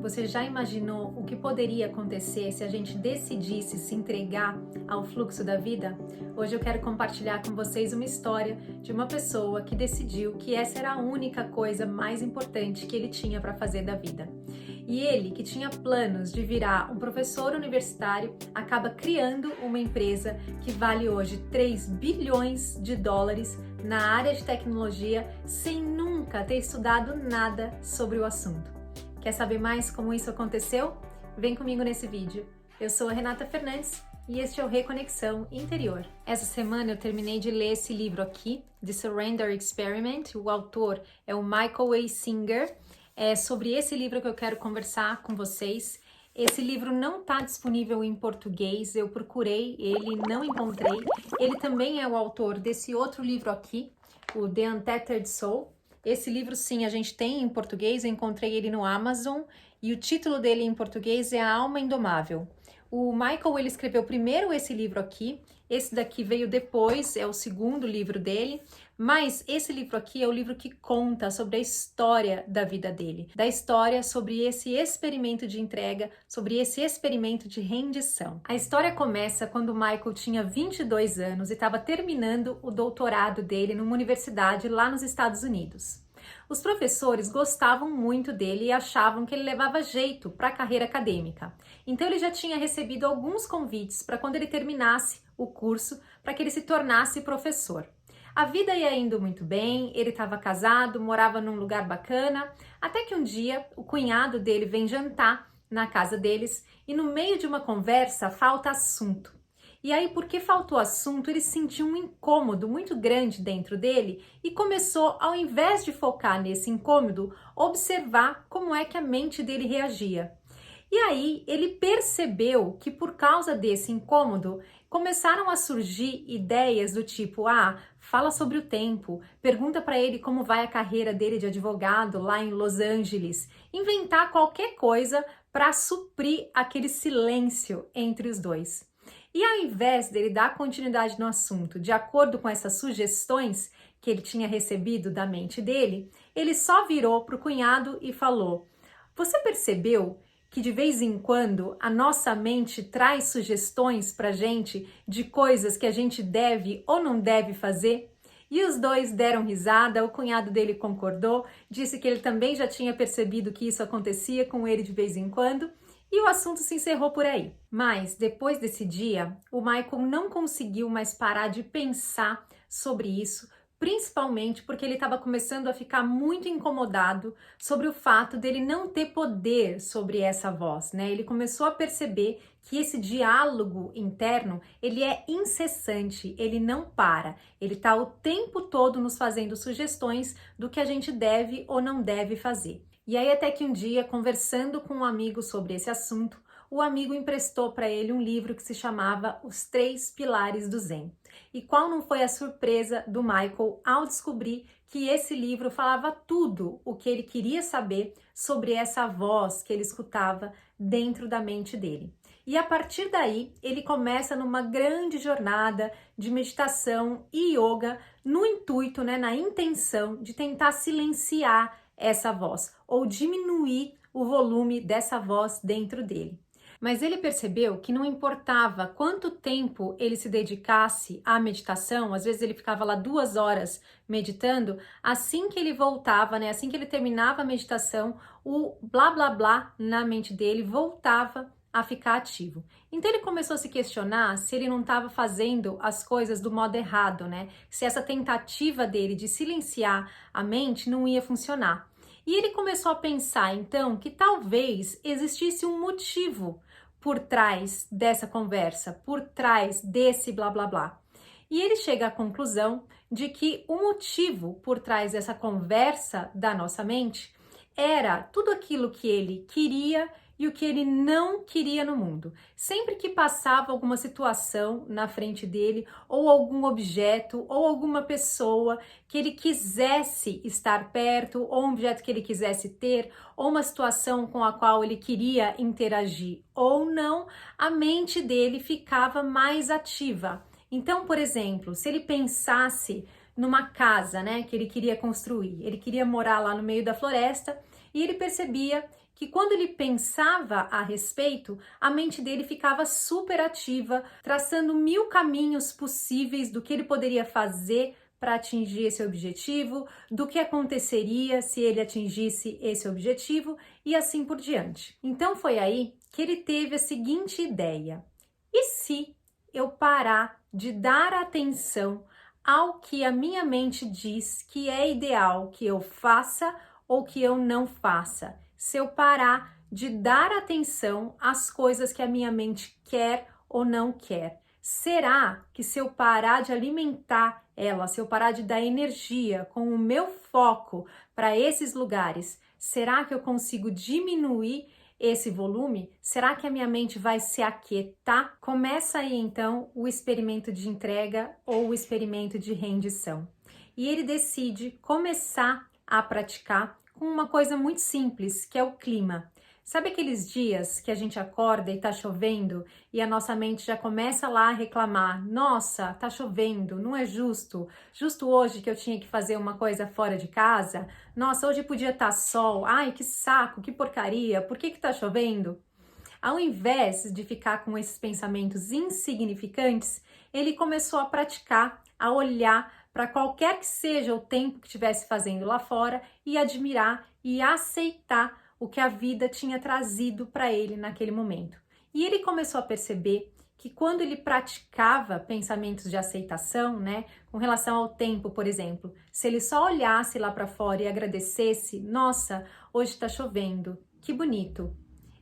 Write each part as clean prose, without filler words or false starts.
Você já imaginou o que poderia acontecer se a gente decidisse se entregar ao fluxo da vida? Hoje eu quero compartilhar com vocês uma história de uma pessoa que decidiu que essa era a única coisa mais importante que ele tinha para fazer da vida. E ele, que tinha planos de virar um professor universitário, acaba criando uma empresa que vale hoje 3 bilhões de dólares na área de tecnologia, sem nunca ter estudado nada sobre o assunto. Quer saber mais como isso aconteceu? Vem comigo nesse vídeo. Eu sou a Renata Fernandes e este é o Reconexão Interior. Essa semana eu terminei de ler esse livro aqui, The Surrender Experiment. O autor é o Michael A. Singer. É sobre esse livro que eu quero conversar com vocês. Esse livro não está disponível em português, eu procurei ele, não encontrei. Ele também é o autor desse outro livro aqui, o The Untethered Soul. Esse livro sim, a gente tem em português, eu encontrei ele no Amazon e o título dele em português é A Alma Indomável. O Michael, ele escreveu primeiro esse livro aqui, esse daqui veio depois, é o segundo livro dele, mas esse livro aqui é o livro que conta sobre a história da vida dele, da história sobre esse experimento de entrega, sobre esse experimento de rendição. A história começa quando o Michael tinha 22 anos e estava terminando o doutorado dele numa universidade lá nos Estados Unidos. Os professores gostavam muito dele e achavam que ele levava jeito para a carreira acadêmica. Então ele já tinha recebido alguns convites para quando ele terminasse o curso, para que ele se tornasse professor. A vida ia indo muito bem, ele estava casado, morava num lugar bacana, até que um dia o cunhado dele vem jantar na casa deles e no meio de uma conversa falta assunto. E aí, porque faltou assunto, ele sentiu um incômodo muito grande dentro dele e começou, ao invés de focar nesse incômodo, observar como é que a mente dele reagia. E aí, ele percebeu que por causa desse incômodo, começaram a surgir ideias do tipo, fala sobre o tempo, pergunta para ele como vai a carreira dele de advogado lá em Los Angeles, inventar qualquer coisa para suprir aquele silêncio entre os dois. E ao invés dele dar continuidade no assunto, de acordo com essas sugestões que ele tinha recebido da mente dele, ele só virou para o cunhado e falou: "Você percebeu que de vez em quando a nossa mente traz sugestões para a gente de coisas que a gente deve ou não deve fazer?" E os dois deram risada, o cunhado dele concordou, disse que ele também já tinha percebido que isso acontecia com ele de vez em quando, e o assunto se encerrou por aí. Mas, depois desse dia, o Michael não conseguiu mais parar de pensar sobre isso, principalmente porque ele estava começando a ficar muito incomodado sobre o fato dele não ter poder sobre essa voz, né? Ele começou a perceber que esse diálogo interno, ele é incessante, ele não para. Ele está o tempo todo nos fazendo sugestões do que a gente deve ou não deve fazer. E aí até que um dia, conversando com um amigo sobre esse assunto, o amigo emprestou para ele um livro que se chamava Os 3 Pilares do Zen. E qual não foi a surpresa do Michael ao descobrir que esse livro falava tudo o que ele queria saber sobre essa voz que ele escutava dentro da mente dele. E a partir daí, ele começa numa grande jornada de meditação e yoga no intuito, na intenção de tentar silenciar essa voz ou diminuir o volume dessa voz dentro dele. Mas ele percebeu que não importava quanto tempo ele se dedicasse à meditação, às vezes ele ficava lá 2 horas meditando, assim que ele voltava, assim que ele terminava a meditação, o blá blá blá na mente dele voltava a ficar ativo. Então ele começou a se questionar se ele não estava fazendo as coisas do modo errado, se essa tentativa dele de silenciar a mente não ia funcionar. E ele começou a pensar, então, que talvez existisse um motivo por trás dessa conversa, por trás desse blá blá blá. E ele chega à conclusão de que o motivo por trás dessa conversa da nossa mente era tudo aquilo que ele queria e o que ele não queria no mundo. Sempre que passava alguma situação na frente dele, ou algum objeto, ou alguma pessoa que ele quisesse estar perto, ou um objeto que ele quisesse ter, ou uma situação com a qual ele queria interagir ou não, a mente dele ficava mais ativa. Então, por exemplo, se ele pensasse numa casa, que ele queria construir, ele queria morar lá no meio da floresta, e ele percebia que quando ele pensava a respeito, a mente dele ficava super ativa, traçando 1000 caminhos possíveis do que ele poderia fazer para atingir esse objetivo, do que aconteceria se ele atingisse esse objetivo e assim por diante. Então foi aí que ele teve a seguinte ideia: e se eu parar de dar atenção ao que a minha mente diz que é ideal que eu faça ou que eu não faça? Se eu parar de dar atenção às coisas que a minha mente quer ou não quer, será que se eu parar de alimentar ela, se eu parar de dar energia com o meu foco para esses lugares, será que eu consigo diminuir esse volume? Será que a minha mente vai se aquietar? Começa aí então o experimento de entrega ou o experimento de rendição. E ele decide começar a praticar com uma coisa muito simples, que é o clima. Sabe aqueles dias que a gente acorda e tá chovendo e a nossa mente já começa lá a reclamar: nossa, tá chovendo, não é justo. Justo hoje que eu tinha que fazer uma coisa fora de casa. Nossa, hoje podia estar sol. Ai, que saco, que porcaria. Por que tá chovendo? Ao invés de ficar com esses pensamentos insignificantes, ele começou a praticar, a olhar para qualquer que seja o tempo que estivesse fazendo lá fora e admirar e aceitar o que a vida tinha trazido para ele naquele momento. E ele começou a perceber que quando ele praticava pensamentos de aceitação, né, com relação ao tempo, por exemplo, se ele só olhasse lá para fora e agradecesse: nossa, hoje está chovendo, que bonito.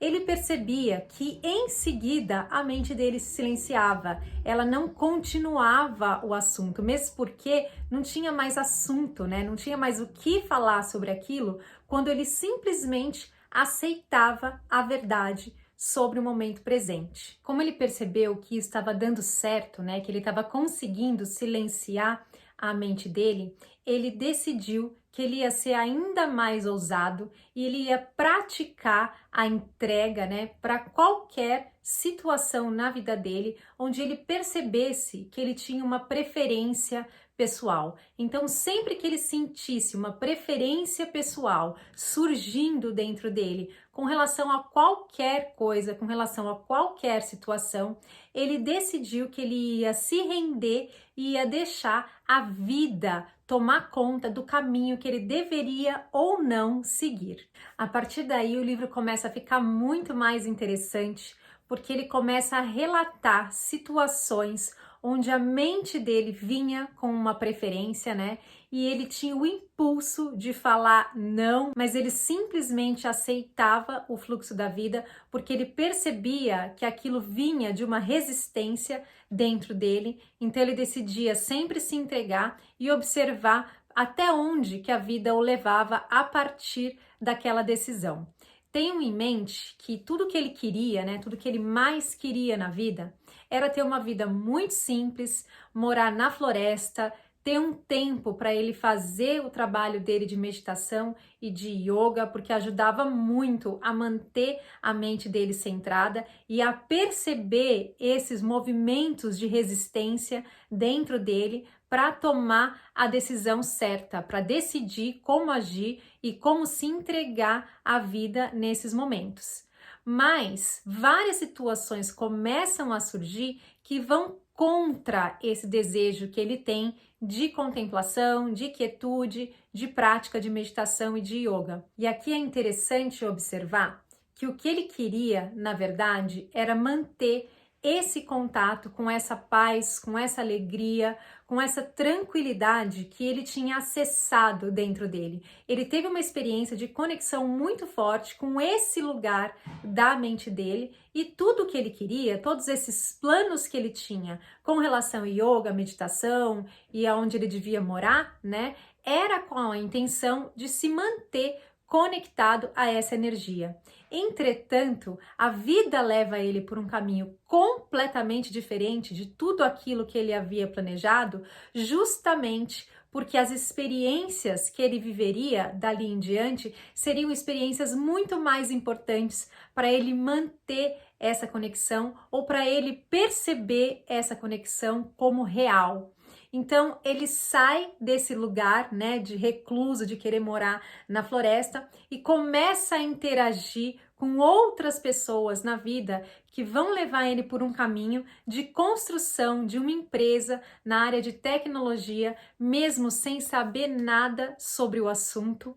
Ele percebia que em seguida a mente dele se silenciava, ela não continuava o assunto, mesmo porque não tinha mais assunto, né? Não tinha mais o que falar sobre aquilo, quando ele simplesmente aceitava a verdade sobre o momento presente. Como ele percebeu que isso estava dando certo, né? Que ele estava conseguindo silenciar a mente dele, ele decidiu que ele ia ser ainda mais ousado e ele ia praticar a entrega, né, para qualquer situação na vida dele onde ele percebesse que ele tinha uma preferência pessoal. Então, sempre que ele sentisse uma preferência pessoal surgindo dentro dele com relação a qualquer coisa, com relação a qualquer situação, ele decidiu que ele ia se render e ia deixar a vida tomar conta do caminho que ele deveria ou não seguir. A partir daí, o livro começa a ficar muito mais interessante, porque ele começa a relatar situações onde a mente dele vinha com uma preferência, né? E ele tinha o impulso de falar não, mas ele simplesmente aceitava o fluxo da vida, porque ele percebia que aquilo vinha de uma resistência dentro dele. Então ele decidia sempre se entregar e observar até onde que a vida o levava a partir daquela decisão. Tenham em mente que tudo que ele queria, né, tudo que ele mais queria na vida era ter uma vida muito simples, morar na floresta, ter um tempo para ele fazer o trabalho dele de meditação e de yoga, porque ajudava muito a manter a mente dele centrada e a perceber esses movimentos de resistência dentro dele para tomar a decisão certa, para decidir como agir e como se entregar à vida nesses momentos. Mas várias situações começam a surgir que vão contra esse desejo que ele tem de contemplação, de quietude, de prática de meditação e de yoga. E aqui é interessante observar que o que ele queria, na verdade, era manter esse contato com essa paz, com essa alegria, com essa tranquilidade que ele tinha acessado dentro dele. Ele teve uma experiência de conexão muito forte com esse lugar da mente dele e tudo que ele queria, todos esses planos que ele tinha com relação a yoga, meditação e aonde ele devia morar, né, era com a intenção de se manter conectado a essa energia. Entretanto, a vida leva ele por um caminho completamente diferente de tudo aquilo que ele havia planejado, justamente porque as experiências que ele viveria dali em diante seriam experiências muito mais importantes para ele manter essa conexão ou para ele perceber essa conexão como real. Então ele sai desse lugar, né, de recluso, de querer morar na floresta e começa a interagir com outras pessoas na vida que vão levar ele por um caminho de construção de uma empresa na área de tecnologia, mesmo sem saber nada sobre o assunto,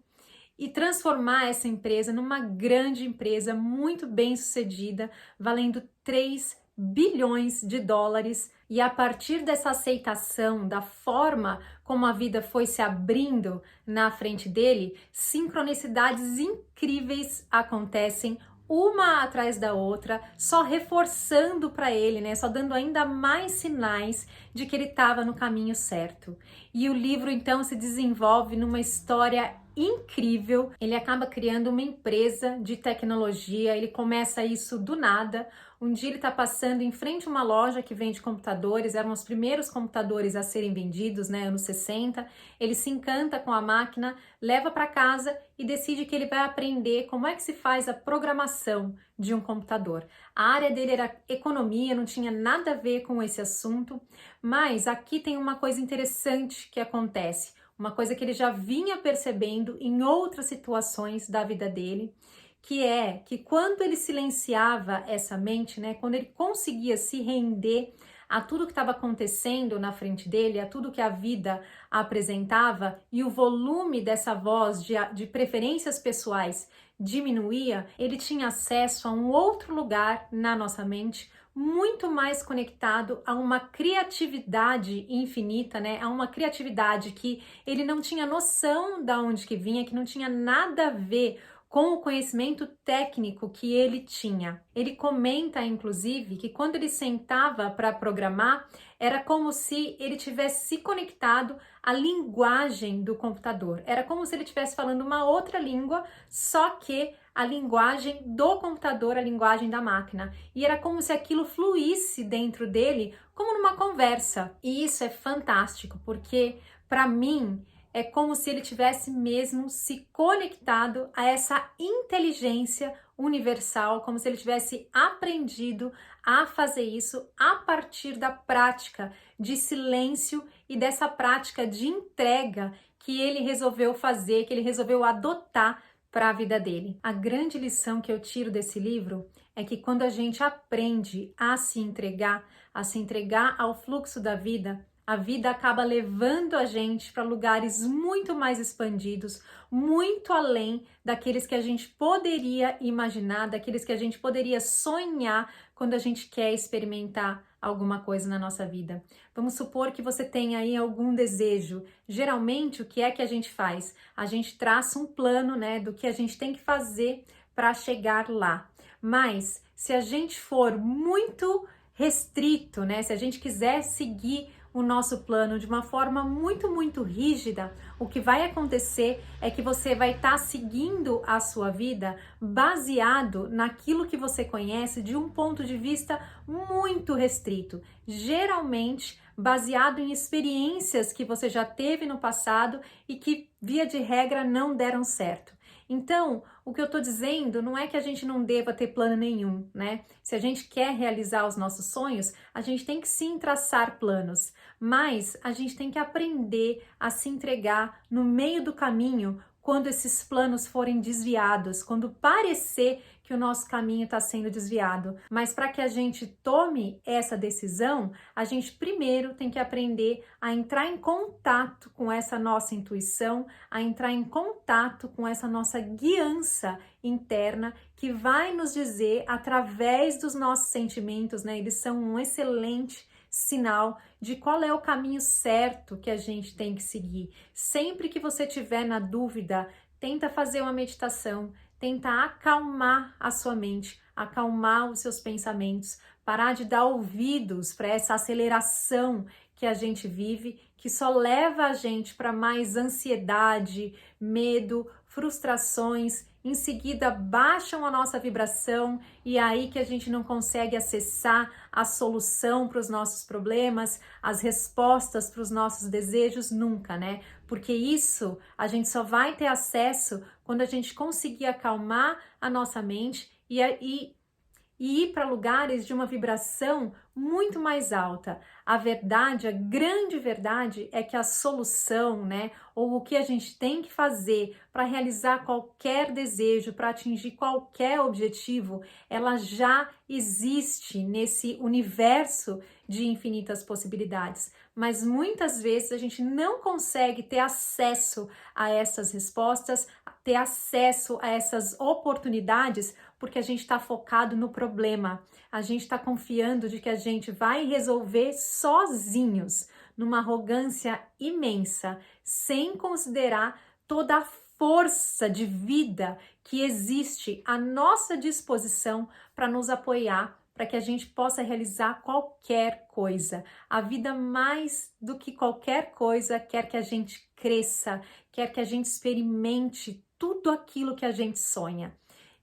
e transformar essa empresa numa grande empresa muito bem sucedida, valendo 3 bilhões de dólares. E a partir dessa aceitação da forma como a vida foi se abrindo na frente dele, sincronicidades incríveis acontecem uma atrás da outra, só reforçando para ele, né, só dando ainda mais sinais de que ele estava no caminho certo. E o livro então se desenvolve numa história incrível. Ele acaba criando uma empresa de tecnologia, ele começa isso do nada. Um dia ele está passando em frente a uma loja que vende computadores, eram os primeiros computadores a serem vendidos, né, anos 60. Ele se encanta com a máquina, leva para casa e decide que ele vai aprender como é que se faz a programação de um computador. A área dele era economia, não tinha nada a ver com esse assunto, mas aqui tem uma coisa interessante que acontece, uma coisa que ele já vinha percebendo em outras situações da vida dele, que é que quando ele silenciava essa mente, né, quando ele conseguia se render a tudo que estava acontecendo na frente dele, a tudo que a vida apresentava, e o volume dessa voz de preferências pessoais diminuía, ele tinha acesso a um outro lugar na nossa mente, muito mais conectado a uma criatividade infinita, né? A uma criatividade que ele não tinha noção de onde que vinha, que não tinha nada a ver com o conhecimento técnico que ele tinha. Ele comenta, inclusive, que quando ele sentava para programar, era como se ele tivesse se conectado à linguagem do computador. Era como se ele estivesse falando uma outra língua, só que a linguagem do computador, a linguagem da máquina. E era como se aquilo fluísse dentro dele, como numa conversa. E isso é fantástico, porque, para mim, é como se ele tivesse mesmo se conectado a essa inteligência universal, como se ele tivesse aprendido a fazer isso a partir da prática de silêncio e dessa prática de entrega que ele resolveu fazer, que ele resolveu adotar para a vida dele. A grande lição que eu tiro desse livro é que quando a gente aprende a se entregar ao fluxo da vida, a vida acaba levando a gente para lugares muito mais expandidos, muito além daqueles que a gente poderia imaginar, daqueles que a gente poderia sonhar quando a gente quer experimentar alguma coisa na nossa vida. Vamos supor que você tenha aí algum desejo. Geralmente, o que é que a gente faz? A gente traça um plano, né, do que a gente tem que fazer para chegar lá. Mas se a gente for muito restrito, né, se a gente quiser seguir o nosso plano de uma forma muito rígida, o que vai acontecer é que você vai estar seguindo a sua vida baseado naquilo que você conhece de um ponto de vista muito restrito, geralmente baseado em experiências que você já teve no passado e que, via de regra, não deram certo. Então, o que eu tô dizendo não é que a gente não deva ter plano nenhum, né? Se a gente quer realizar os nossos sonhos, a gente tem que sim traçar planos, mas a gente tem que aprender a se entregar no meio do caminho quando esses planos forem desviados, quando parecer que o nosso caminho está sendo desviado. Mas para que a gente tome essa decisão, a gente primeiro tem que aprender a entrar em contato com essa nossa intuição, a entrar em contato com essa nossa guiança interna que vai nos dizer através dos nossos sentimentos, né? Eles são um excelente sinal de qual é o caminho certo que a gente tem que seguir. Sempre que você tiver na dúvida, tenta fazer uma meditação, tenta acalmar a sua mente, acalmar os seus pensamentos, parar de dar ouvidos para essa aceleração que a gente vive, que só leva a gente para mais ansiedade, medo, frustrações, em seguida baixam a nossa vibração e é aí que a gente não consegue acessar a solução para os nossos problemas, as respostas para os nossos desejos nunca, né? Porque isso a gente só vai ter acesso quando a gente conseguir acalmar a nossa mente e e ir para lugares de uma vibração muito mais alta. A verdade, a grande verdade é que a solução, né, ou o que a gente tem que fazer para realizar qualquer desejo, para atingir qualquer objetivo, ela já existe nesse universo de infinitas possibilidades. Mas muitas vezes a gente não consegue ter acesso a essas respostas, ter acesso a essas oportunidades, porque a gente está focado no problema, a gente está confiando de que a gente vai resolver sozinhos, numa arrogância imensa, sem considerar toda a força de vida que existe à nossa disposição para nos apoiar, para que a gente possa realizar qualquer coisa. A vida, mais do que qualquer coisa, quer que a gente cresça, quer que a gente experimente tudo aquilo que a gente sonha.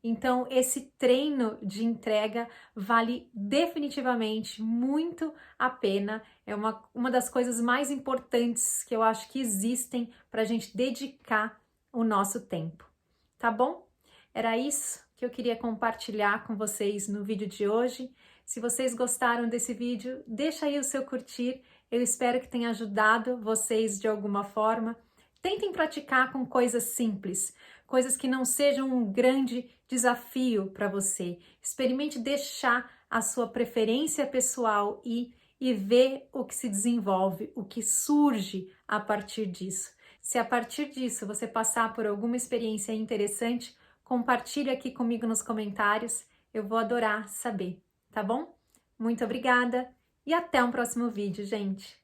Então, esse treino de entrega vale definitivamente muito a pena. É uma das coisas mais importantes que eu acho que existem para a gente dedicar o nosso tempo. Tá bom? Era isso que eu queria compartilhar com vocês no vídeo de hoje. Se vocês gostaram desse vídeo, deixa aí o seu curtir. Eu espero que tenha ajudado vocês de alguma forma. Tentem praticar com coisas simples, coisas que não sejam um grande desafio para você. Experimente deixar a sua preferência pessoal e ver o que se desenvolve, o que surge a partir disso. Se a partir disso você passar por alguma experiência interessante, compartilhe aqui comigo nos comentários. Eu vou adorar saber, tá bom? Muito obrigada e até um próximo vídeo, gente!